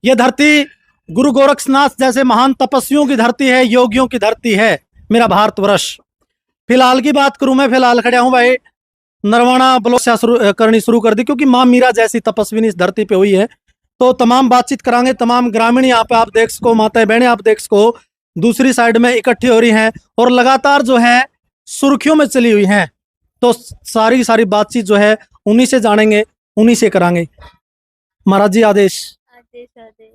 ये धरती गुरु गोरक्षनाथ जैसे महान तपस्वियों की धरती है, योगियों की धरती है मेरा भारतवर्ष। फिलहाल की बात करूं, मैं फिलहाल खड़ा हूं भाई नरवाना ब्लॉक से करनी शुरू कर दी, क्योंकि माँ मीरा जैसी तपस्विनी इस धरती पे हुई है। तो तमाम बातचीत करांगे, तमाम ग्रामीण यहाँ पे आप देख सको, माताएं बहनें आप देख सको दूसरी साइड में इकट्ठी हो रही हैं और लगातार जो है सुर्खियों में चली हुई हैं। तो सारी बातचीत जो है उन्हीं से जानेंगे, उन्हीं से करांगे। महाराज जी आदेश। आदेश आदेश।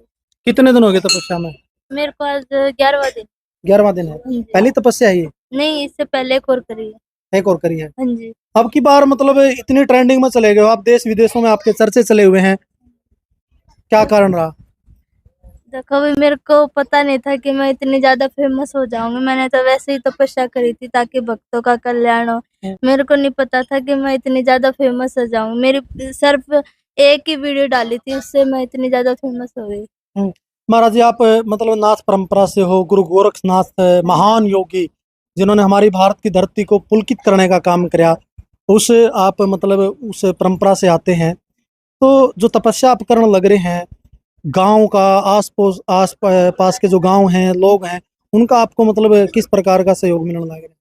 कितने दिन हो गए तपस्या में? मेरे को आज 11वां दिन। 11वां दिन है। पहली तपस्या है ये? नहीं, इससे पहले एक और करी है। एक और करी है। हाँ जी। अब की बार मतलब इतनी ट्रेंडिंग में चले गए हो आप, देश विदेशों में आपके चर्चे चले हुए हैं, क्या कारण रहा? देखो भाई, मेरे को पता नहीं था कि मैं इतनी ज्यादा फेमस हो जाऊंगी। मैंने तो वैसे ही तपस्या करी थी ताकि भक्तों का कल्याण हो। मेरे को नहीं पता था कि मैं इतनी ज्यादा फेमस हो जाऊंगी। मेरी सिर्फ एक ही वीडियो डाली थी, उससे मैं इतनी ज्यादा फेमस हो गई। महाराज जी आप मतलब नाथ परंपरा से हो, गुरु गोरक्षनाथ महान योगी जिन्होंने हमारी भारत की धरती को पुलकित करने का काम किया, उस आप मतलब उस परंपरा से आते हैं। तो जो तपस्या आप करने लग रहे हैं, गांव का आस पास के जो गांव हैं, लोग हैं, उनका आपको मतलब किस प्रकार का सहयोग मिलने लग रहा है?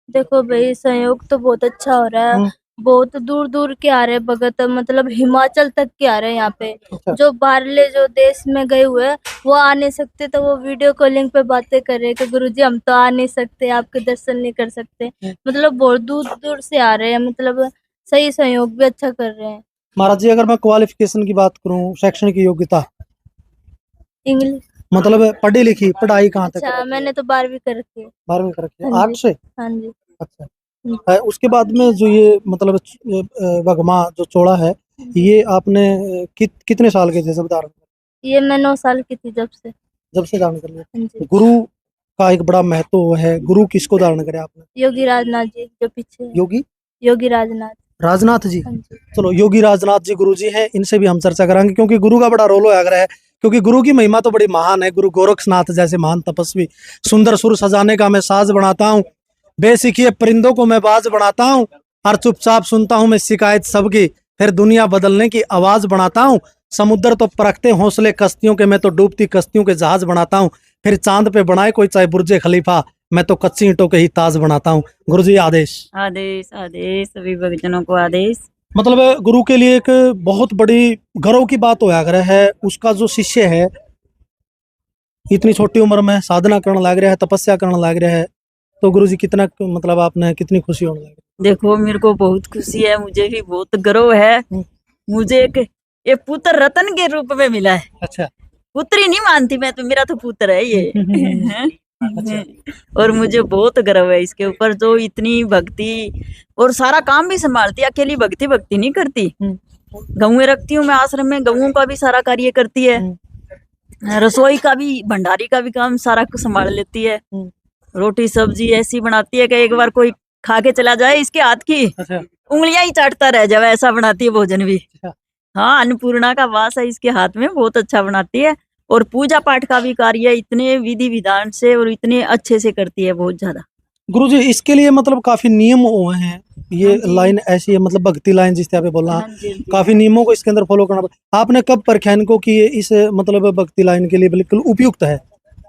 देखो भाई, सहयोग तो बहुत अच्छा हो रहा है। बहुत दूर दूर के आ रहे भगत, मतलब हिमाचल तक के आ रहे हैं यहाँ पे। अच्छा। जो बाहरले जो देश में गए हुए हैं वो आ नहीं सकते, तो वो वीडियो कॉलिंग पे बातें कर रहे हैं कि गुरुजी हम तो आ नहीं सकते, आपके दर्शन नहीं कर सकते। मतलब बहुत दूर दूर से आ रहे हैं, मतलब सही सहयोग भी अच्छा कर रहे हैं। महाराज जी अगर मैं क्वालिफिकेशन की बात करूं, शैक्षणिक योग्यता, इंग्लिश मतलब पढ़ी लिखी पढ़ाई कहाँ तक? अच्छा, मैंने तो 12वीं कर रखी है। 12वीं कर रखी है। हाँ आर्ट जी। से? हाँ जी। अच्छा। उसके बाद में जो ये मतलब वगमा जो चौड़ा है, ये आपने कितने साल के थे जब धारण? ये मैं 9 साल की थी जब से धारण कर लिया। हाँ जी। गुरु का एक बड़ा महत्व है। गुरु किसको धारण करे आपने? योगी राजनाथ जी जो पीछे है। योगी राजनाथ जी। हाँ जी। चलो, योगी राजनाथ जी गुरु जी हैं, इनसे भी हम चर्चा करेंगे, क्योंकि गुरु का बड़ा रोल होया है। क्योंकि गुरु की महिमा तो बड़ी महान है। गुरु गोरक्षनाथ जैसे महान तपस्वी, सुंदर सुर सजाने का मैं साज बनाता हूँ, बेसिखिए परिंदों को मैं बाज बनाता हूँ, और चुपचाप सुनता हूँ मैं शिकायत सबकी, फिर दुनिया बदलने की आवाज बनाता हूँ। समुद्र तो परखते हौसले कश्तियों के, मैं तो डूबती कश्तियों के जहाज बनाता हूँ। फिर चांद पे बनाए कोई चाहे बुर्जे खलीफा, मैं तो कच्ची ईंटों के ही ताज बनाता हूँ। गुरु जी आदेश। आदेश आदेश, सभी भक्तजनों को आदेश। मतलब गुरु के लिए एक बहुत बड़ी गर्व की बात होया कर है, उसका जो शिष्य है इतनी छोटी उम्र में साधना करने लग रहा है, तपस्या करने लग रहा है, तो गुरु जी कितना मतलब आपने कितनी खुशी होने लगी? देखो, मेरे को बहुत खुशी है, मुझे भी बहुत गर्व है। मुझे एक पुत्र रतन के रूप में मिला है। अच्छा। पुत्री नहीं मानती मैं तो, मेरा तो पुत्र है ये। अच्छा। और मुझे बहुत गर्व है इसके ऊपर, जो इतनी भक्ति और सारा काम भी संभालती है। अकेली भक्ति नहीं करती, गऊँ रखती हूँ मैं आश्रम में, गऊँ का भी सारा कार्य करती है, रसोई का भी, भंडारी का भी काम सारा कुछ संभाल लेती है। रोटी सब्जी ऐसी बनाती है कि एक बार कोई खा के चला जाए इसके हाथ की उंगलियां ही चाटता रह जाए, ऐसा बनाती है भोजन भी। हाँ, अन्नपूर्णा का वास है इसके हाथ में, बहुत अच्छा बनाती है। और पूजा पाठ का भी कार्य इतने विधि विधान से और इतने अच्छे से करती है, बहुत ज्यादा। गुरुजी इसके लिए मतलब काफी नियम हुए हैं, ये लाइन ऐसी है, मतलब भक्ति लाइन जिस तरह पे बोलना, काफी नियमों को इसके अंदर फॉलो करना पड़ता। आपने कब परखा इनको कि ये इस मतलब भक्ति लाइन के लिए बिल्कुल उपयुक्त है?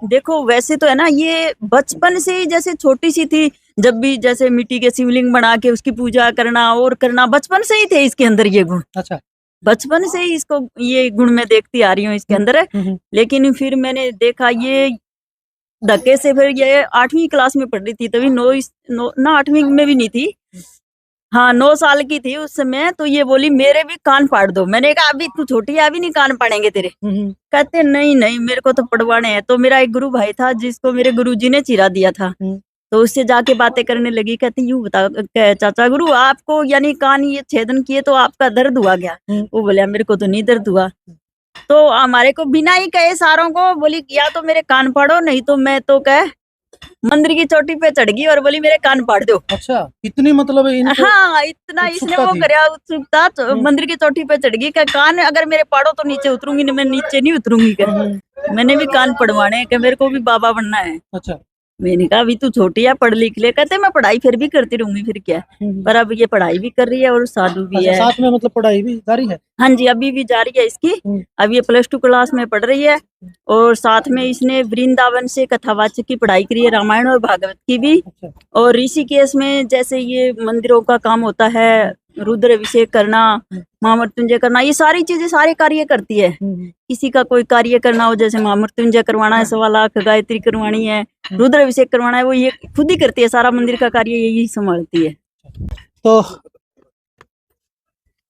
देखो, वैसे तो है ना, ये बचपन से ही जैसे छोटी सी थी, जब भी जैसे मिट्टी के शिवलिंग बना के उसकी पूजा करना और करना, बचपन से ही थे इसके अंदर ये गुण। अच्छा। बचपन से ही इसको ये गुण मैं देखती आ रही हूँ इसके अंदर है। लेकिन फिर मैंने देखा ये धक्के से, फिर ये 8वीं क्लास में पढ़ रही थी तभी, 8वीं में भी नहीं थी, हाँ 9 साल की थी उस समय। तो ये बोली मेरे भी कान फाड़ दो। मैंने कहा अभी तू छोटी है, अभी नहीं कान फाड़ेंगे तेरे। कहते नहीं नहीं, मेरे को तो पढ़वाने हैं। तो मेरा एक गुरु भाई था जिसको मेरे गुरुजी ने चिरा दिया था, तो उससे जाके बातें करने लगी। कहती यूं बता चाचा गुरु, आपको यानी कान ये छेदन किए तो आपका दर्द हुआ क्या? वो बोला मेरे को तो नहीं दर्द हुआ। तो हमारे को बिना ही कहे सारों को बोली या तो मेरे कान फाड़ो, नहीं तो मैं तो कह मंदिर की चोटी पे चढ़ गई और बोली मेरे कान फाड़ दो। अच्छा, इतनी मतलब हाँ, इतना इसने वो करया उत्सुकता, तो मंदिर की चोटी पे चढ़ गई। कान अगर मेरे पाड़ो तो नीचे उतरूंगी, नहीं मैं नीचे नहीं उतरूंगी। मैंने भी कान पड़वाने के, मेरे को भी बाबा बनना है। अच्छा। मैंने कहा अभी तू छोटी है, पढ़ लिख ले। कहते मैं पढ़ाई फिर भी करती रहूंगी, फिर क्या है। पर अब ये पढ़ाई भी कर रही है और साधु भी अच्छा, है। साथ में मतलब पढ़ाई भी जारी है। हाँ जी, अभी भी जारी है इसकी। अब ये +2 क्लास में पढ़ रही है और साथ में इसने वृंदावन से कथावाचक की पढ़ाई करी है, रामायण और भागवत की भी। अच्छा। और ऋषिकेश में जैसे ये मंदिरों का काम होता है, रुद्र अभिषेक करना, महामृत्युंजय करना, ये सारी चीजें सारे कार्य करती है। किसी का कोई कार्य करना हो, जैसे महामृत्युंजय करवाना है, 1.25 लाख, गायत्री करवानी है, रुद्र अभिषेक करवाना है, वो ये खुद ही करती है। सारा मंदिर का कार्य यही संभालती है। तो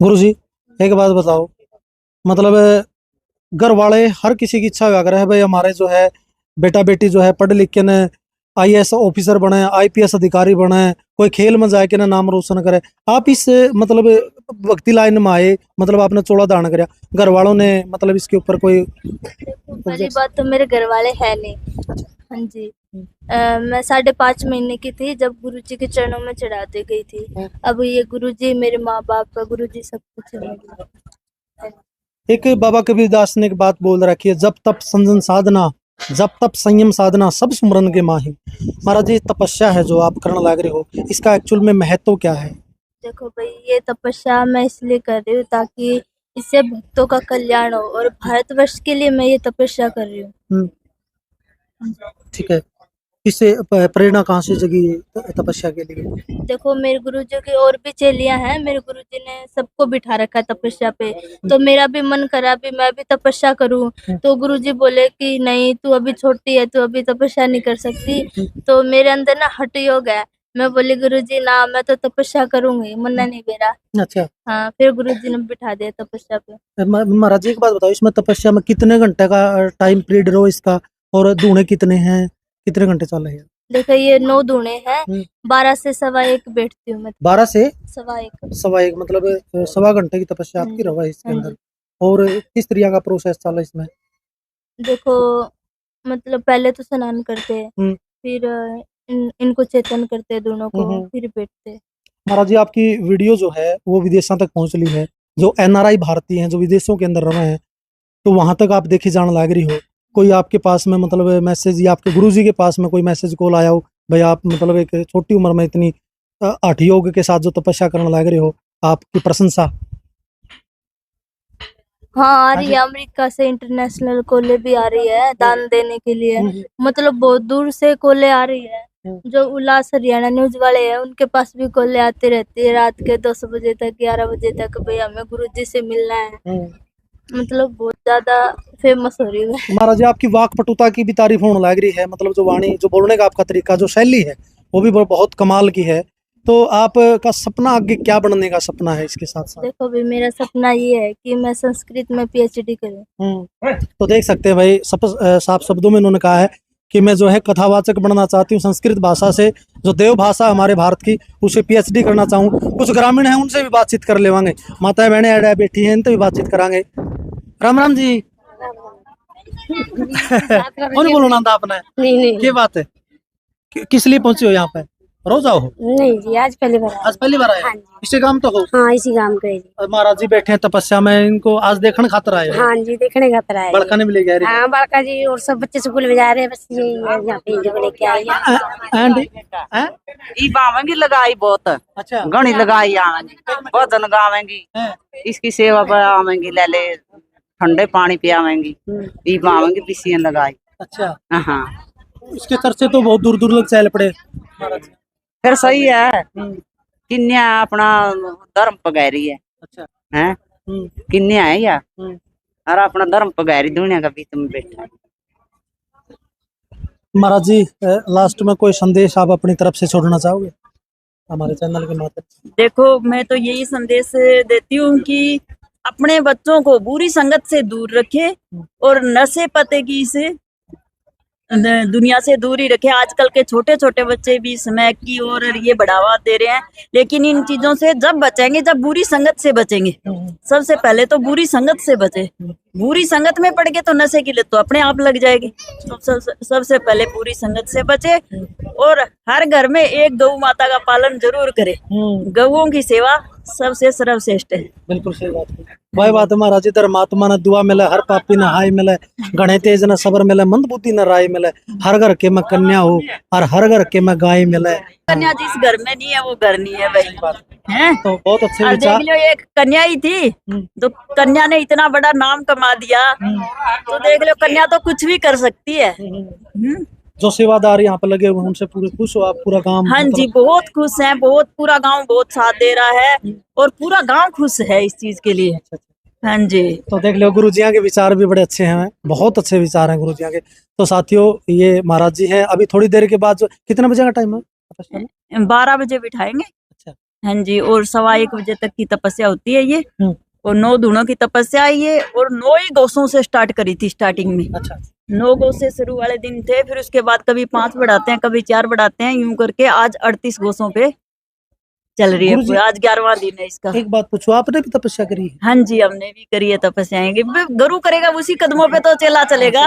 गुरुजी एक बात बताओ, मतलब घर वाले हर किसी की इच्छा व्याग्र है भाई हमारे जो है बेटा बेटी जो है पढ़ लिख के न IAS ऑफिसर बने, IPS अधिकारी बने, कोई खेल में जाके ना नाम रोशन करे। आप इस मतलब भक्ति लाइन में आए, मतलब आपने चोला दान कराया, घर वालों ने मतलब इसके ऊपर कोई पहली बात तो मेरे घर वाले है नहीं। हाँ जी। मैं 5.5 महीने की थी जब गुरुजी के चरणों में चढ़ा दी गई थी। अब ये गुरुजी मेरे माँ बाप, गुरुजी सब कुछ है मेरे। एक बाबा कबीरदास ने एक बात बोल रखी है, जब तप संजन साधना, जब तप संयम साधना, सब सुमरन के माही। महाराज जी तपस्या है जो आप करने लग रहे हो, इसका एक्चुअल में महत्व क्या है? देखो भाई, ये तपस्या मैं इसलिए कर रही हूँ ताकि इससे भक्तों का कल्याण हो, और भारतवर्ष के लिए मैं ये तपस्या कर रही हूँ। ठीक है, इससे प्रेरणा कहाँ से जगी है तपस्या के लिए? देखो, मेरे गुरुजी की और भी चेलियां हैं, मेरे गुरुजी ने सबको बिठा रखा है तपस्या पे। तो मेरा भी मन करा भी मैं भी तपस्या करूं। तो गुरुजी बोले कि नहीं, तू अभी छोटी है, तू अभी तपस्या नहीं कर सकती। तो मेरे अंदर ना हठ योग है। मैं बोली गुरुजी ना, मैं तो तपस्या करूंगी, मन्ना नहीं मेरा। अच्छा। हाँ, फिर गुरुजी ने बिठा दिया तपस्या पे। महाराज जी एक बात बताओ, इसमें तपस्या में कितने घंटे का टाइम पीरियड रहो इसका, और धूने कितने हैं, कितने घंटे चल रहे हैं? देखो, ये 9 धूणे हैं। 12 से 1.15 बैठती हूँ मैं। 12 से 1.15। 1.15 मतलब 1.25 घंटे की तपस्या आपकी रहा है इसके अंदर। और किस तरह का प्रोसेस चला इसमें? देखो, मतलब पहले तो स्नान करते हैं, फिर इनको चेतन करते हैं दोनों को, फिर बैठते हैं। महाराज जी आपकी वीडियो जो है वो विदेशों तक पहुंच ली है, जो NRI भारतीय हैं जो विदेशों के अंदर रह रहे हैं, तो वहां तक आप देखी जान लग रही हो। कोई आपके पास में मतलब मैसेज, या आपके गुरुजी के पास में कोई मैसेज कॉल आया हो, भाई आप मतलब एक छोटी उम्र में इतनी हठ योग के साथ जो तपस्या करने लग रहे हो, आपकी प्रशंसा? हाँ, आ रही है। अमेरिका से इंटरनेशनल कॉलें भी आ रही है दान देने के लिए। मतलब बहुत दूर से कॉलें आ रही है। जो उल्लास हरियाणा न्यूज वाले हैं, उनके पास भी कॉलें आती रहती है रात के 10 बजे तक, 11 बजे तक, भाई हमें गुरुजी से मिलना है। मतलब बहुत ज्यादा फेमस हो रही है। महाराज जी आपकी वाक्पटुता की भी तारीफ होने लग रही है, मतलब जो वाणी, जो बोलने का आपका तरीका, जो शैली है, वो भी बहुत कमाल की है। तो आपका सपना आगे क्या बनने का सपना है इसके साथ साथ? देखो भाई, मेरा सपना ये है कि मैं संस्कृत में PhD करूं। तो देख सकते हैं भाई, साफ शब्दों में उन्होंने कहा है कि मैं जो है कथावाचक बनना चाहती हूँ, संस्कृत भाषा से, जो देव भाषा हमारे भारत की, उसे PhD करना चाहूँ। कुछ ग्रामीण हैं उनसे भी बातचीत कर लेवांगे, माताएं बहनें ऐड बैठी हैं, इनसे भी बातचीत करांगे। राम राम जी। कौन बोलो नाम था अपना? नहीं क्या बात है, किस लिए पहुंचे हो यहाँ पे? रोज आओ? नहीं जी, आज पहली बार आज पहली बार आए? हाँ जी। इसी काम तो हो? हाँ, इसी काम के जी। महाराज जी बैठे हैं तपस्या में, इनको आज देखने खातर आए हो? हाँ जी, देखने का तरह है। बड़का ने भी ले गए? हाँ, बड़का जी और सब बच्चे स्कूल में जा रहे हैं, बस यही है यहाँ पे जो लेके आए हैं। ई बावेंगी लगाई बहुत। अच्छा। घनी लगाई आवेंगी, भजन गावेंगी, इसकी सेवा पर आवेंगी, ले ले ठंडे पानी पियावेंगी, ई बावेंगी पिसियां लगाई। अच्छा। हाँ, इसके चर्चे तो बहुत दूर दूर तक चल पड़े। फिर सही है। किन्या अपना धर्म पगैरी है। अच्छा। हैं किन्या है या और अपना धर्म पगैरी दुनिया का बीच में बैठा है। महाराज जी लास्ट में कोई संदेश आप अपनी तरफ से छोड़ना चाहोगे हमारे चैनल के माध्यम से? देखो, मैं तो यही संदेश देती हूँ कि अपने बच्चों को बुरी संगत से दूर रखे और नशे पते की से दुनिया से दूर ही रखे। आजकल के छोटे छोटे बच्चे भी स्मैक की और ये बढ़ावा दे रहे हैं, लेकिन इन चीजों से जब बचेंगे, जब बुरी संगत से बचेंगे। सबसे पहले तो बुरी संगत से बचे। बुरी संगत में पड़ के तो नशे की लत तो अपने आप लग जाएगी। तो सबसे पहले बुरी संगत से बचे और हर घर में एक गौ माता का पालन जरूर करे। गौओं की सेवा सबसे सर्वश्रेष्ठ है। बिल्कुल सही बात है। भाई बात है महाराज जी, धर्मात्मा ने दुआ मिले, हर पापी ने हाय मिले, गणे तेज न सबर मिले, मंद बुद्धि न राय मिले, हर घर के में कन्या हो और हर घर के में गाय मिले। कन्या जिस घर में नहीं है वो घर नहीं है भाई, हैं? तो बहुत अच्छे और विचार। देख लो एक कन्या ही थी, तो कन्या ने इतना बड़ा नाम कमा दिया, तो देख लो कन्या तो कुछ भी कर सकती है। जो सेवादार यहाँ पे लगे हुए हैं उनसे पूरे खुश हो आप? पूरा गांव हाँ जी, बहुत खुश हैं, बहुत, पूरा गांव बहुत साथ दे रहा है और पूरा गांव खुश है इस चीज के लिए। हाँ जी, तो देख लो गुरुजियां के विचार भी बड़े अच्छे हैं, बहुत अच्छे विचार हैं गुरुजियां के। तो साथियों ये महाराज जी हैं, अभी थोड़ी देर के बाद कितने बजे का टाइम है? 12 बजे बिठाएंगे। अच्छा। हाँ जी, और 1:15 बजे तक की तपस्या होती है ये, और 9 धुनों की तपस्या है ये, और 9 ही गोसों से स्टार्ट करी थी स्टार्टिंग में। अच्छा। 9 गोसे शुरू वाले दिन थे, फिर उसके बाद कभी 5 बढ़ाते हैं, कभी 4 बढ़ाते हैं, यूं करके आज 38 गोसों पे चल रही गुरुजी, है। आज 11वां दिन है इसका। एक बात पूछो, आपने भी तपस्या करी है? हाँ जी, हमने भी करी है तपस्याएं। गुरु करेगा उसी कदमों पे तो चला चलेगा।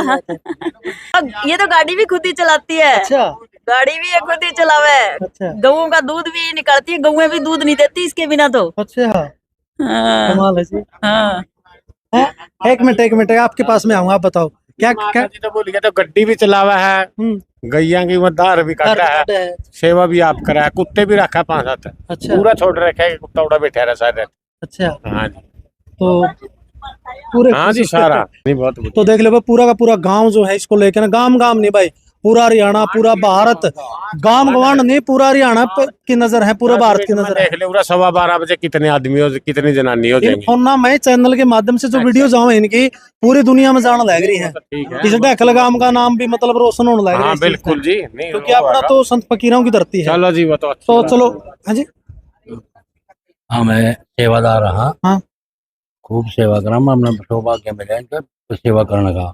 अब ये तो गाड़ी भी खुद ही चलाती है। अच्छा। गाड़ी भी ये खुद ही चलावे। अच्छा। गऊओं का दूध भी निकालती है, गऊएं भी दूध नहीं देती इसके बिना तो। अच्छा, हाँ, कमाल है जी। हाँ। एक मिनट आपके पास में आऊंगा, आप बताओ क्या क्या? तो बोल गया, तो गड्डी भी चलावा है, गैया की मदार भी काटा है, सेवा भी आप करा है, कुत्ते भी रखा 5-7। अच्छा। पूरा छोड़ रखा है, कुत्ता उड़ा बैठा रहा सारे। अच्छा। हाँ जी, तो पूरे हाँ जी, सारा नहीं बहुत। तो देख लो भाई, पूरा का पूरा गांव जो है इसको लेकर ना, गांव नहीं भाई, पूरा हरियाणा, पूरा भारत, गांव गवांड नहीं, पूरा हरियाणा की नजर है, पूरा भारत की नजर है। देख ले पूरा 12:15 बजे कितने आदमी हो, कितनी जनानी हो जाएंगी। फोन ना मैं चैनल के माध्यम से जो वीडियो जाऊँ इनकी पूरी दुनिया में जाने लग रही है। इस ढेकल गांव का नाम भी मतलब रोशन होने लग रहा है। हाँ बिल्कुल जी, नहीं क्योंकि अपना तो संत फकीरों की धरती है। चलो जी, वो तो तो चलो। हाँ जी, हाँ मैं सेवादार रहा। हाँ। खूब सेवा करा, हमने सौभाग्य मिला इनका सेवा करने का।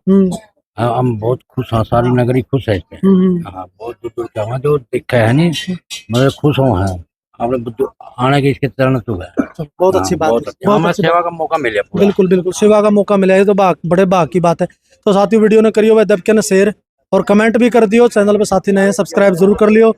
हम बहुत खुश हैं, सारी नगरी खुश है इससे। हाँ, बहुत दूर दूर के जो दिखा है नहीं, मतलब खुश हो हैं आपने आने के इसके चरण शुभ है। बहुत अच्छी बात है, हमें सेवा का मौका मिला। बिल्कुल बिल्कुल, सेवा का मौका मिला है तो बड़े भाग की बात है। तो साथियों वीडियो ने करियो भाई दब के न शेयर और कमेंट भी कर दियो। चैनल पे साथी नए सब्सक्राइब जरूर कर लियो।